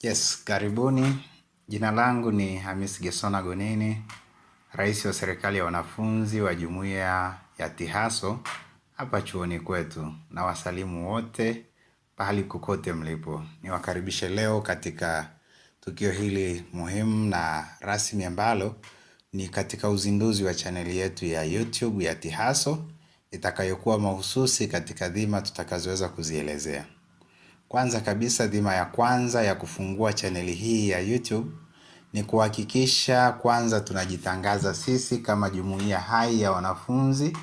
Yes, karibuni. Jina langu ni Hamis Gesona Gonini, rais wa serikali ya wanafunzi wa jumuiya ya TIHASO hapa chuoni kwetu, na wasalimu wote pahali kokote mlipo. Niwakaribishe leo katika tukio hili muhimu na rasmi ambalo ni katika uzinduzi wa chaneli yetu ya YouTube ya TIHASO itakayokuwa mahususi katika dhima tutakazoweza kuzielezea. Kwanza kabisa, dhima ya kwanza ya kufungua chaneli hii ya YouTube ni kuhakikisha kwanza tunajitangaza sisi kama jumuiya hai ya wanafunzi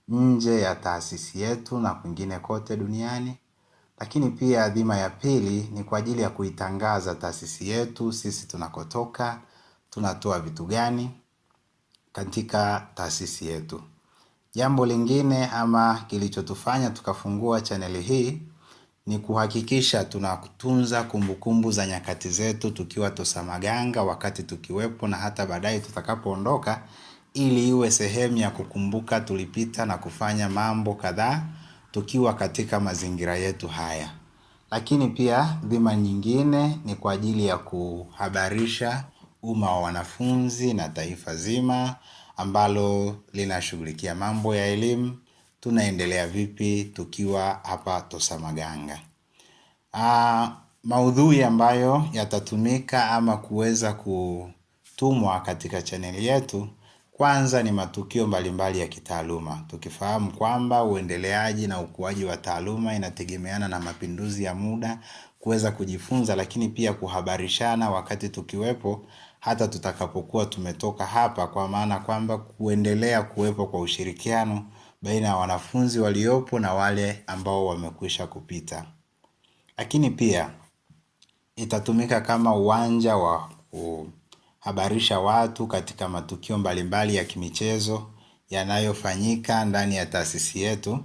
nje ya taasisi yetu na kwingine kote duniani. Lakini pia dhima ya pili ni kwa ajili ya kuitangaza taasisi yetu, sisi tunakotoka, tunatoa vitu gani katika taasisi yetu. Jambo lingine ama kilichotufanya tukafungua chaneli hii ni kuhakikisha tunatunza kumbukumbu za nyakati zetu tukiwa Tosamaganga wakati tukiwepo na hata baadaye tutakapoondoka, ili iwe sehemu ya kukumbuka tulipita na kufanya mambo kadhaa tukiwa katika mazingira yetu haya. Lakini pia dhima nyingine ni kwa ajili ya kuhabarisha umma wa wanafunzi na taifa zima ambalo linashughulikia mambo ya elimu, tunaendelea vipi tukiwa hapa Tosamaganga. Maudhui ambayo yatatumika ama kuweza kutumwa katika chaneli yetu, kwanza ni matukio mbalimbali ya kitaaluma, tukifahamu kwamba uendeleaji na ukuaji wa taaluma inategemeana na mapinduzi ya muda, kuweza kujifunza lakini pia kuhabarishana wakati tukiwepo hata tutakapokuwa tumetoka hapa, kwa maana kwamba kuendelea kuwepo kwa ushirikiano baina ya wanafunzi waliopo na wale ambao wamekwisha kupita. Lakini pia itatumika kama uwanja wa kuhabarisha watu katika matukio mbalimbali ya kimichezo yanayofanyika ndani ya taasisi yetu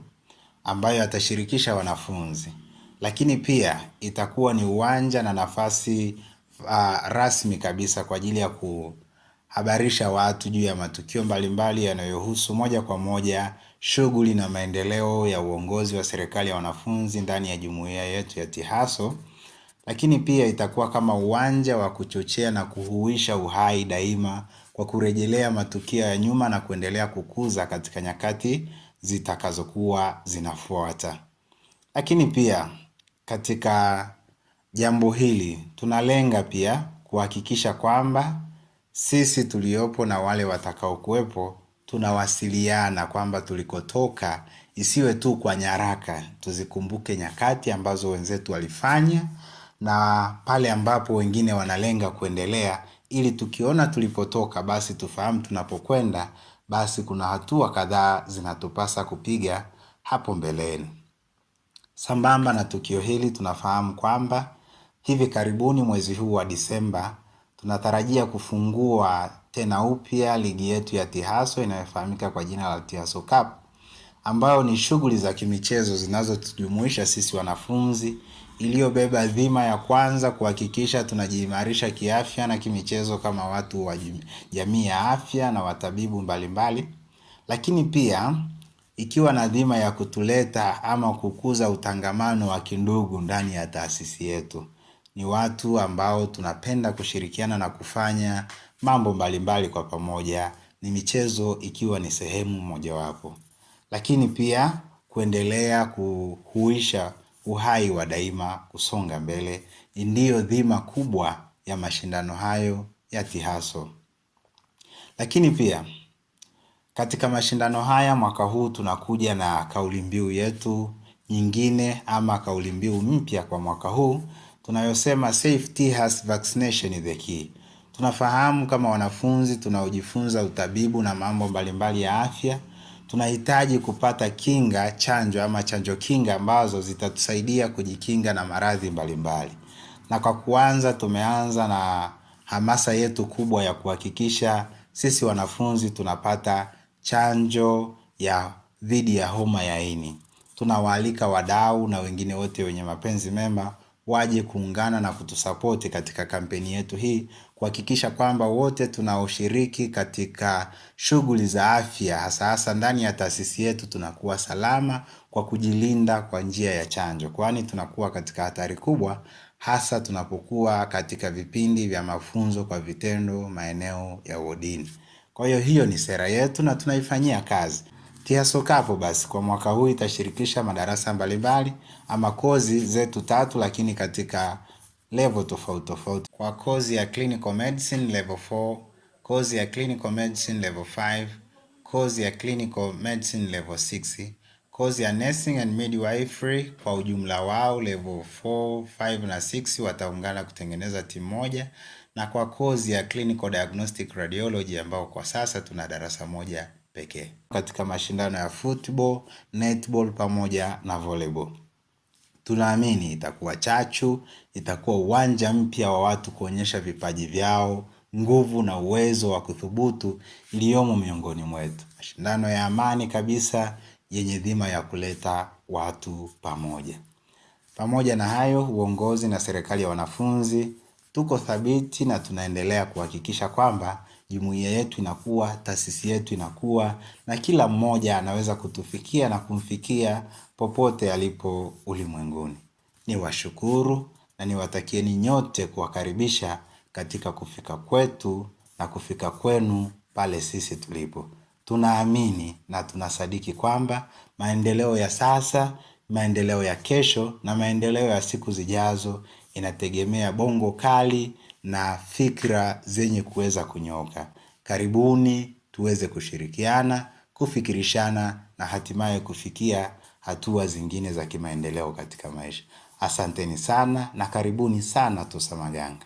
ambayo yatashirikisha wanafunzi. Lakini pia itakuwa ni uwanja na nafasi rasmi kabisa kwa ajili ya kuhabarisha watu juu ya matukio mbalimbali yanayohusu moja kwa moja shughuli na maendeleo ya uongozi wa serikali ya wanafunzi ndani ya jumuiya yetu ya TIHASO. Lakini pia itakuwa kama uwanja wa kuchochea na kuhuisha uhai daima kwa kurejelea matukio ya nyuma na kuendelea kukuza katika nyakati zitakazokuwa zinafuata. Lakini pia katika jambo hili tunalenga pia kuhakikisha kwamba sisi tuliopo na wale watakaokuwepo tunawasiliana kwamba tulikotoka isiwe tu kwa nyaraka, tuzikumbuke nyakati ambazo wenzetu walifanya na pale ambapo wengine wanalenga kuendelea, ili tukiona tulipotoka basi tufahamu tunapokwenda basi kuna hatua kadhaa zinatupasa kupiga hapo mbeleni. Sambamba na tukio hili, tunafahamu kwamba hivi karibuni mwezi huu wa Disemba tunatarajia kufungua tena upya ligi yetu ya TIHASO inayofahamika kwa jina la TIHASO Cup, ambayo ni shughuli za kimichezo zinazotujumuisha sisi wanafunzi, iliyobeba dhima ya kwanza kuhakikisha tunajiimarisha kiafya na kimichezo kama watu wa jamii ya afya na watabibu mbalimbali. Lakini pia ikiwa na dhima ya kutuleta ama kukuza utangamano wa kindugu ndani ya taasisi yetu. Ni watu ambao tunapenda kushirikiana na kufanya mambo mbalimbali kwa pamoja, ni michezo ikiwa ni sehemu mojawapo. Lakini pia kuendelea kuhuisha uhai wa daima, kusonga mbele, ndiyo dhima kubwa ya mashindano hayo ya TIHASO. Lakini pia katika mashindano haya mwaka huu tunakuja na kauli mbiu yetu nyingine ama kauli mbiu mpya kwa mwaka huu tunayosema safety has vaccination is the key. Tunafahamu kama wanafunzi tunaojifunza utabibu na mambo mbalimbali ya afya, tunahitaji kupata kinga, chanjo ama chanjo kinga ambazo zitatusaidia kujikinga na maradhi mbalimbali. Na kwa kuanza tumeanza na hamasa yetu kubwa ya kuhakikisha sisi wanafunzi tunapata chanjo ya dhidi ya homa ya ini. Tunawaalika wadau na wengine wote wenye mapenzi mema waje kuungana na kutusapoti katika kampeni yetu hii, kuhakikisha kwamba wote tunaoshiriki katika shughuli za afya hasa ndani ya taasisi yetu tunakuwa salama kwa kujilinda kwa njia ya chanjo, kwani tunakuwa katika hatari kubwa hasa tunapokuwa katika vipindi vya mafunzo kwa vitendo maeneo ya wodini. Kwa hiyo ni sera yetu na tunaifanyia kazi. TIA Sokapo basi kwa mwaka huu itashirikisha madarasa mbalimbali ama kozi zetu 3, lakini katika level tofauti tofauti. Kwa kozi ya clinical medicine level 4, kozi ya clinical medicine level 5, kozi ya clinical medicine level 6, kozi ya nursing and midwifery kwa ujumla wao level 4, 5 na 6 wataungana kutengeneza timu moja, na kwa kozi ya clinical diagnostic radiology ambao kwa sasa tuna darasa moja pekee. Katika mashindano ya football, netball pamoja na volleyball, tunaamini itakuwa chachu, itakuwa uwanja mpya wa watu kuonyesha vipaji vyao, nguvu na uwezo wa kuthubutu iliyomo miongoni mwetu. Mashindano ya amani kabisa yenye dhima ya kuleta watu pamoja. Pamoja na hayo, uongozi na serikali ya wanafunzi tuko thabiti na tunaendelea kuhakikisha kwamba jumuiya yetu inakuwa, taasisi yetu inakuwa, na kila mmoja anaweza kutufikia na kumfikia popote alipo ulimwenguni. Niwashukuru na niwatakieni nyote kuwakaribisha katika kufika kwetu na kufika kwenu pale sisi tulipo. Tunaamini na tunasadiki kwamba maendeleo ya sasa, maendeleo ya kesho na maendeleo ya siku zijazo inategemea bongo kali na fikra zenye kuweza kunyoka. Karibuni tuweze kushirikiana, kufikirishana na hatimaye kufikia hatua zingine za kimaendeleo katika maisha. Asanteni sana na karibuni sana Tosamaganga.